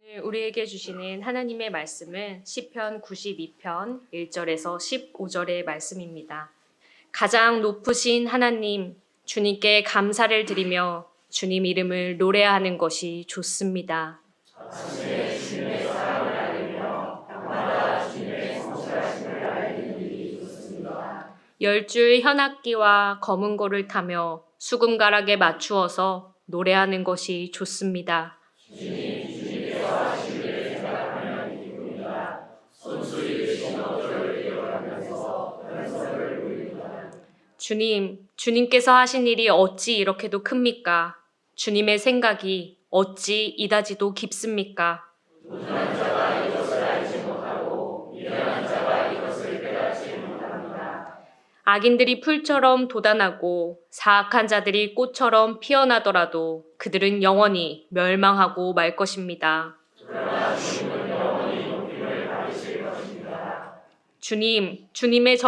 오늘 우리에게 주시는 하나님의 말씀은 시편 92편 1절에서 15절의 말씀입니다. 가장 높으신 하나님, 주님께 감사를 드리며 주님 이름을 노래하는 것이 좋습니다. 주님의 사랑을 알리며 밤마다 주님의 성실하심을 알리는 일이 좋습니다. 10줄 현악기와 검은 고를 타며 수금가락에 맞추어서 노래하는 것이 좋습니다. 주님께서 하신 일이 어찌 이렇게도 큽니까? 주님의 생각이 어찌 이다지도 깊습니까? 무능한 자가 이것을 알지 못하고 미련한 자가 이것을 깨닫지 못합니다. 악인들이 풀처럼 돋아나고 사악한 자들이 꽃처럼 피어나더라도 그들은 영원히 멸망하고 말 것입니다. 그러나 주님은 영원히 높임을 받으실 것입니다. 주님의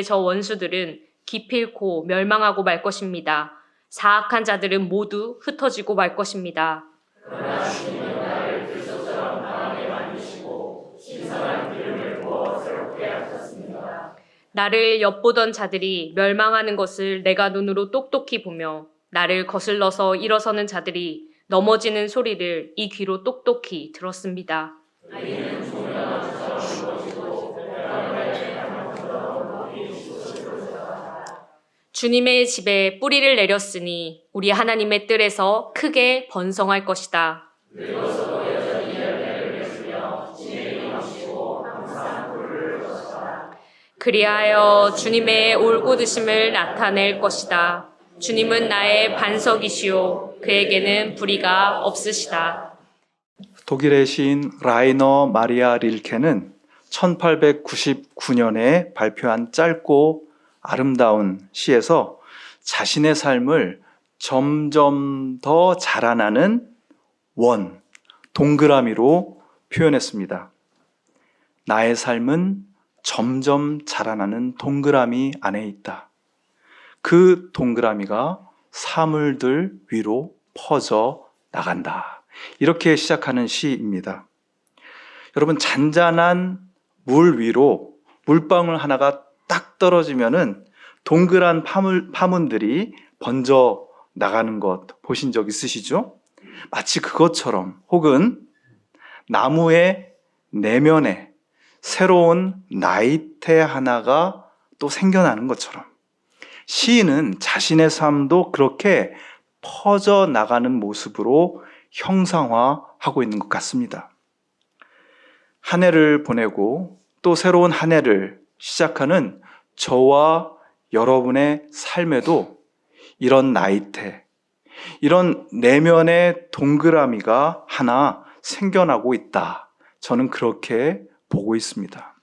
저 원수들은 기필코 멸망하고 말 것입니다. 사악한 자들은 모두 흩어지고 말 것입니다. 그러나 주님은 나를 들소처럼 강하게 만드시고 신성한 기름을 부어 새롭게 하셨습니다. 나를 엿보던 자들이 멸망하는 것을 내가 눈으로 똑똑히 보며 나를 거슬러서 일어서는 자들이 넘어지는 소리를 이 귀로 똑똑히 들었습니다. 주님의 집에 뿌리를 내렸으니 우리 하나님의 뜰에서 크게 번성할 것이다. 그리하여 주님의 올곧으심을 나타낼 것이다. 주님은 나의 반석이시오. 그에게는 불의가 없으시다. 독일의 시인 라이너 마리아 릴케는 1899년에 발표한 짧고 아름다운 시에서 자신의 삶을 점점 더 자라나는 원, 동그라미로 표현했습니다. 나의 삶은 점점 자라나는 동그라미 안에 있다. 그 동그라미가 사물들 위로 퍼져 나간다. 이렇게 시작하는 시입니다. 여러분, 잔잔한 물 위로 물방울 하나가 딱 떨어지면은 동그란 파문들이 번져 나가는 것 보신 적 있으시죠? 마치 그것처럼, 혹은 나무의 내면에 새로운 나이테 하나가 또 생겨나는 것처럼 시인은 자신의 삶도 그렇게 퍼져 나가는 모습으로 형상화하고 있는 것 같습니다. 한 해를 보내고 또 새로운 한 해를 시작하는 저와 여러분의 삶에도 이런 나이테, 이런 내면의 동그라미가 하나 생겨나고 있다. 저는 그렇게 보고 있습니다.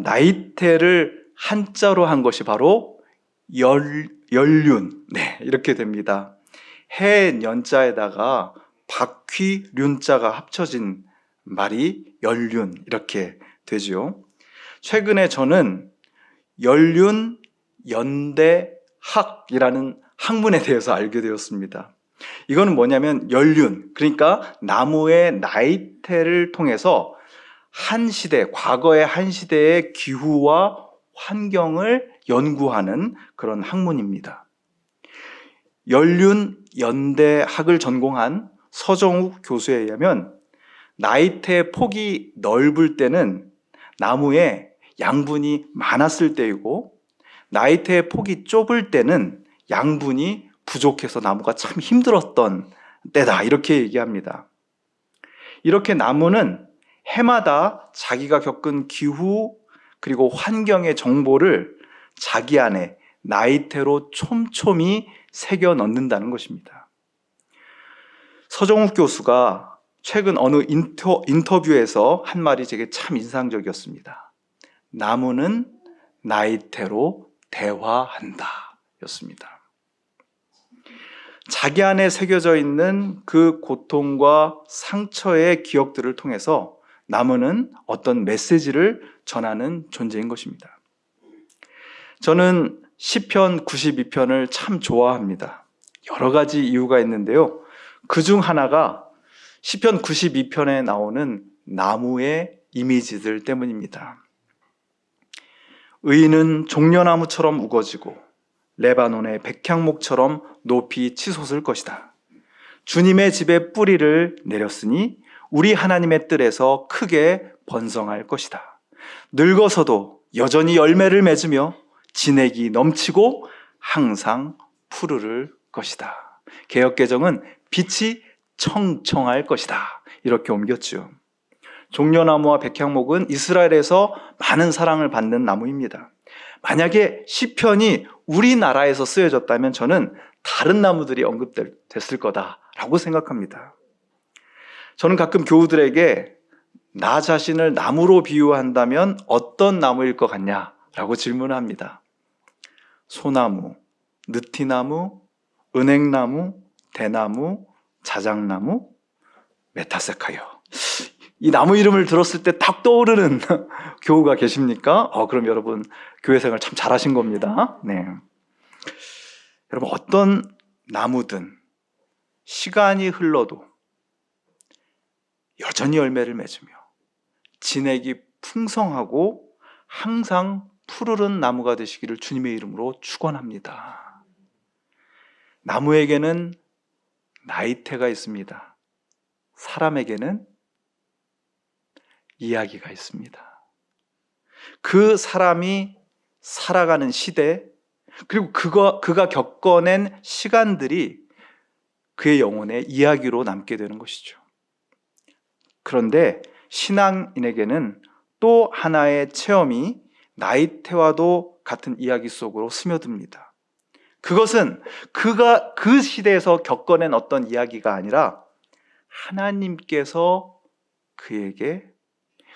나이테를 한자로 한 것이 바로 연륜, 이렇게 됩니다. 해 년자에다가 바퀴 륜자가 합쳐진 말이 연륜, 이렇게 되죠. 최근에 저는 연륜 연대학이라는 학문에 대해서 알게 되었습니다. 이거는 뭐냐면 연륜, 그러니까 나무의 나이테를 통해서 한 시대, 과거의 한 시대의 기후와 환경을 연구하는 그런 학문입니다. 연륜 연대학을 전공한 서정욱 교수에 의하면 나이테의 폭이 넓을 때는 나무에 양분이 많았을 때이고, 나이테의 폭이 좁을 때는 양분이 부족해서 나무가 참 힘들었던 때다, 이렇게 얘기합니다. 이렇게 나무는 해마다 자기가 겪은 기후 그리고 환경의 정보를 자기 안에 나이테로 촘촘히 새겨 넣는다는 것입니다. 서정욱 교수가 최근 어느 인터뷰에서 한 말이 제게 참 인상적이었습니다. 나무는 나이테로 대화한다 였습니다. 자기 안에 새겨져 있는 그 고통과 상처의 기억들을 통해서 나무는 어떤 메시지를 전하는 존재인 것입니다. 저는 시편 92편을 참 좋아합니다. 여러 가지 이유가 있는데요. 그중 하나가 시편 92편에 나오는 나무의 이미지들 때문입니다. 의인은 종려나무처럼 우거지고 레바논의 백향목처럼 높이 치솟을 것이다. 주님의 집에 뿌리를 내렸으니 우리 하나님의 뜰에서 크게 번성할 것이다. 늙어서도 여전히 열매를 맺으며 진액이 넘치고 항상 푸르를 것이다. 개역개정은 빛이 청청할 것이다. 이렇게 옮겼죠. 종려나무와 백향목은 이스라엘에서 많은 사랑을 받는 나무입니다. 만약에 시편이 우리나라에서 쓰여졌다면 저는 다른 나무들이 언급됐을 거다라고 생각합니다. 저는 가끔 교우들에게 나 자신을 나무로 비유한다면 어떤 나무일 것 같냐라고 질문합니다. 소나무, 느티나무, 은행나무, 대나무, 자작나무, 메타세카요. 이 나무 이름을 들었을 때 딱 떠오르는 교우가 계십니까? 그럼 여러분 교회 생활 참 잘하신 겁니다. 네. 여러분 어떤 나무든 시간이 흘러도 여전히 열매를 맺으며 진액이 풍성하고 항상 푸르른 나무가 되시기를 주님의 이름으로 축원합니다. 나무에게는 나이테가 있습니다. 사람에게는 이야기가 있습니다. 그 사람이 살아가는 시대, 그리고 그가 겪어낸 시간들이 그의 영혼의 이야기로 남게 되는 것이죠. 그런데 신앙인에게는 또 하나의 체험이 나이테와도 같은 이야기 속으로 스며듭니다. 그것은 그가 그 시대에서 겪어낸 어떤 이야기가 아니라 하나님께서 그에게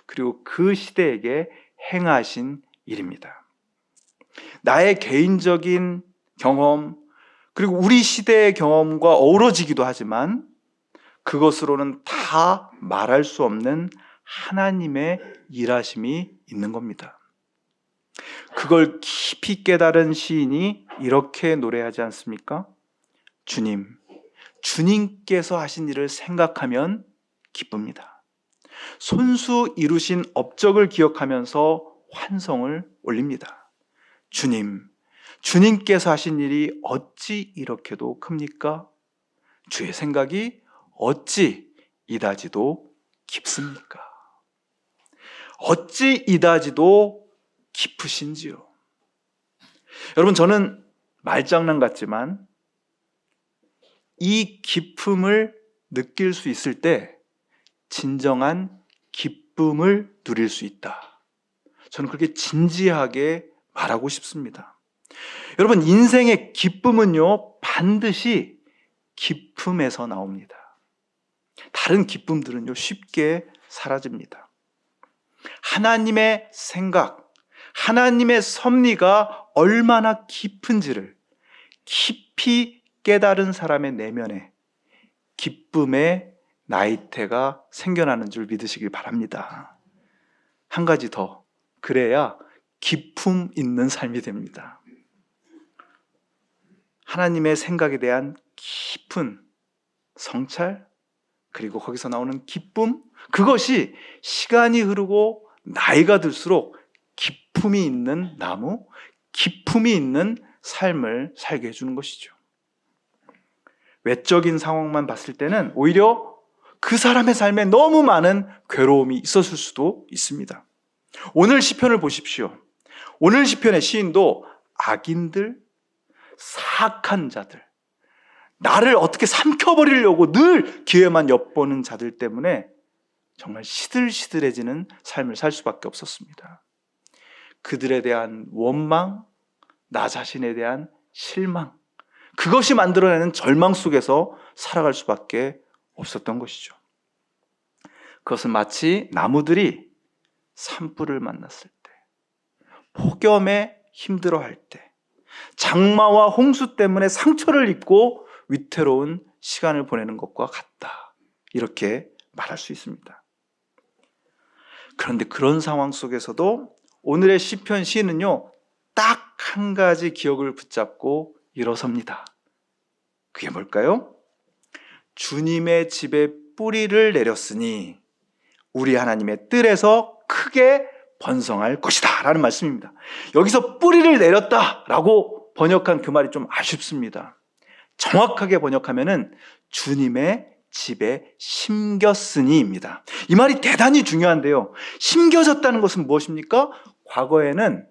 그리고 그 시대에게 행하신 일입니다. 나의 개인적인 경험 그리고 우리 시대의 경험과 어우러지기도 하지만 그것으로는 다 말할 수 없는 하나님의 일하심이 있는 겁니다. 그걸 깊이 깨달은 시인이 이렇게 노래하지 않습니까? 주님께서 하신 일을 생각하면 기쁩니다. 손수 이루신 업적을 기억하면서 환성을 올립니다. 주님께서 하신 일이 어찌 이렇게도 큽니까? 주의 생각이 어찌 이다지도 깊습니까? 어찌 이다지도 깊으신지요? 여러분, 저는 말장난 같지만 이 기쁨을 느낄 수 있을 때 진정한 기쁨을 누릴 수 있다. 저는 그렇게 진지하게 말하고 싶습니다. 여러분, 인생의 기쁨은요, 반드시 기쁨에서 나옵니다. 다른 기쁨들은요, 쉽게 사라집니다. 하나님의 생각, 하나님의 섭리가 얼마나 깊은지를 깊이 깨달은 사람의 내면에 기쁨의 나이테가 생겨나는 줄 믿으시길 바랍니다. 한 가지 더, 그래야 기품 있는 삶이 됩니다. 하나님의 생각에 대한 깊은 성찰, 그리고 거기서 나오는 기쁨, 그것이 시간이 흐르고 나이가 들수록 기품이 있는 나무, 기품이 있는 삶을 살게 해주는 것이죠. 외적인 상황만 봤을 때는 오히려 그 사람의 삶에 너무 많은 괴로움이 있었을 수도 있습니다. 오늘 시편을 보십시오. 오늘 시편의 시인도 악인들, 사악한 자들, 나를 어떻게 삼켜버리려고 늘 기회만 엿보는 자들 때문에 정말 시들시들해지는 삶을 살 수밖에 없었습니다. 그들에 대한 원망, 나 자신에 대한 실망, 그것이 만들어내는 절망 속에서 살아갈 수밖에 없었던 것이죠. 그것은 마치 나무들이 산불을 만났을 때, 폭염에 힘들어할 때, 장마와 홍수 때문에 상처를 입고 위태로운 시간을 보내는 것과 같다. 이렇게 말할 수 있습니다. 그런데 그런 상황 속에서도 오늘의 시편 시인은요, 딱 한 가지 기억을 붙잡고 일어섭니다. 그게 뭘까요? 주님의 집에 뿌리를 내렸으니 우리 하나님의 뜰에서 크게 번성할 것이다 라는 말씀입니다. 여기서 뿌리를 내렸다라고 번역한 그 말이 좀 아쉽습니다. 정확하게 번역하면은 주님의 집에 심겼으니입니다. 이 말이 대단히 중요한데요. 심겨졌다는 것은 무엇입니까? 과거에는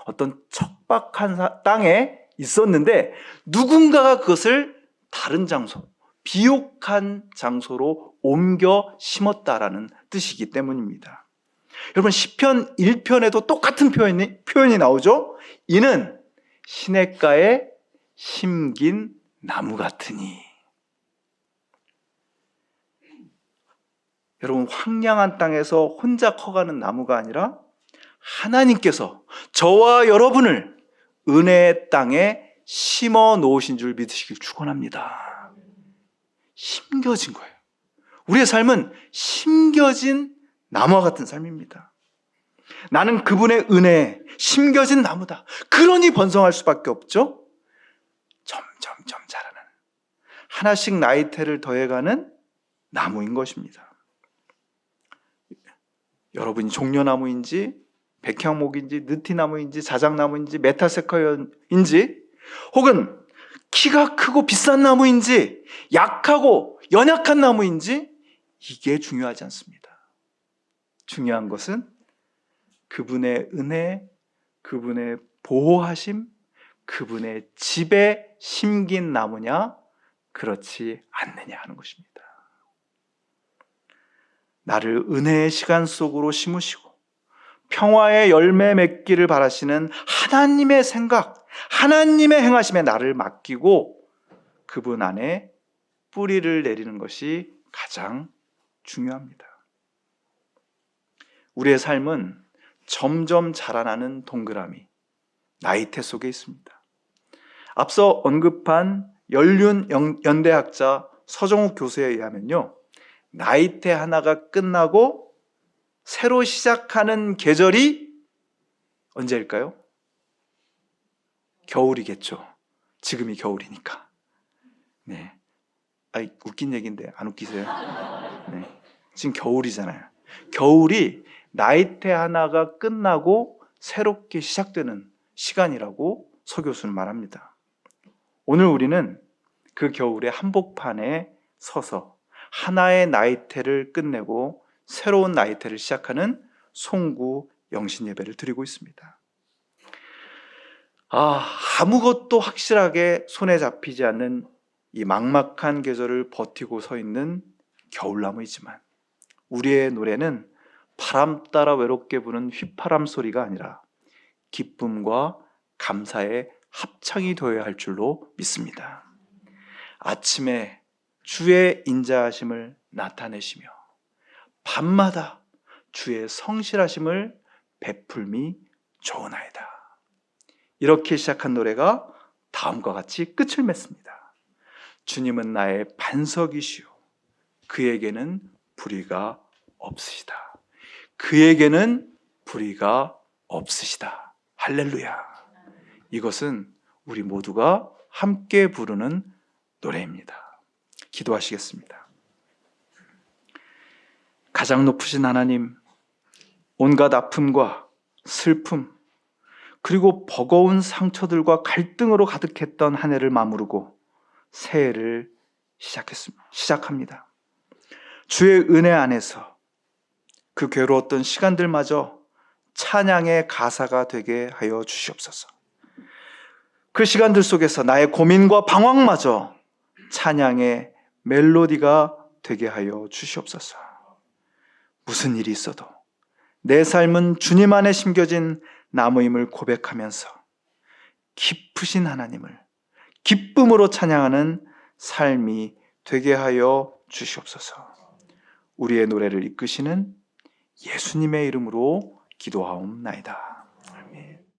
어떤 척박한 땅에 있었는데 누군가가 그것을 다른 장소, 비옥한 장소로 옮겨 심었다라는 뜻이기 때문입니다. 여러분, 시편 1편에도 똑같은 표현이 나오죠? 이는 시냇가에 심긴 나무 같으니. 여러분, 황량한 땅에서 혼자 커가는 나무가 아니라 하나님께서 저와 여러분을 은혜의 땅에 심어 놓으신 줄 믿으시길 축원합니다. 심겨진 거예요. 우리의 삶은 심겨진 나무와 같은 삶입니다. 나는 그분의 은혜에 심겨진 나무다. 그러니 번성할 수밖에 없죠. 점점점 자라는, 하나씩 나이테를 더해가는 나무인 것입니다. 여러분이 종려나무인지 백향목인지 느티나무인지 자작나무인지 메타세카이어인지 혹은 키가 크고 비싼 나무인지 약하고 연약한 나무인지 이게 중요하지 않습니다. 중요한 것은 그분의 은혜, 그분의 보호하심, 그분의 집에 심긴 나무냐 그렇지 않느냐 하는 것입니다. 나를 은혜의 시간 속으로 심으시고 평화의 열매 맺기를 바라시는 하나님의 생각, 하나님의 행하심에 나를 맡기고 그분 안에 뿌리를 내리는 것이 가장 중요합니다. 우리의 삶은 점점 자라나는 동그라미, 나이테 속에 있습니다. 앞서 언급한 연륜 연대학자 서정욱 교수에 의하면요, 나이테 하나가 끝나고 새로 시작하는 계절이 언제일까요? 겨울이겠죠. 지금이 겨울이니까. 네. 웃긴 얘기인데 안 웃기세요? 네. 지금 겨울이잖아요. 겨울이 나이테 하나가 끝나고 새롭게 시작되는 시간이라고 서 교수는 말합니다. 오늘 우리는 그 겨울의 한복판에 서서 하나의 나이테를 끝내고 새로운 나이테를 시작하는 송구 영신 예배를 드리고 있습니다. 아무것도 확실하게 손에 잡히지 않는 이 막막한 계절을 버티고 서 있는 겨울나무이지만 우리의 노래는 바람 따라 외롭게 부는 휘파람 소리가 아니라 기쁨과 감사의 합창이 되어야 할 줄로 믿습니다. 아침에 주의 인자하심을 나타내시며 밤마다 주의 성실하심을 베풀미 좋으나이다. 이렇게 시작한 노래가 다음과 같이 끝을 맺습니다. 주님은 나의 반석이시오. 그에게는 불의가 없으시다. 그에게는 불의가 없으시다. 할렐루야. 이것은 우리 모두가 함께 부르는 노래입니다. 기도하시겠습니다. 가장 높으신 하나님, 온갖 아픔과 슬픔 그리고 버거운 상처들과 갈등으로 가득했던 한 해를 마무르고 새해를 시작합니다. 주의 은혜 안에서 그 괴로웠던 시간들마저 찬양의 가사가 되게 하여 주시옵소서. 그 시간들 속에서 나의 고민과 방황마저 찬양의 멜로디가 되게 하여 주시옵소서. 무슨 일이 있어도 내 삶은 주님 안에 심겨진 나무임을 고백하면서 깊으신 하나님을 기쁨으로 찬양하는 삶이 되게 하여 주시옵소서. 우리의 노래를 이끄시는 예수님의 이름으로 기도하옵나이다.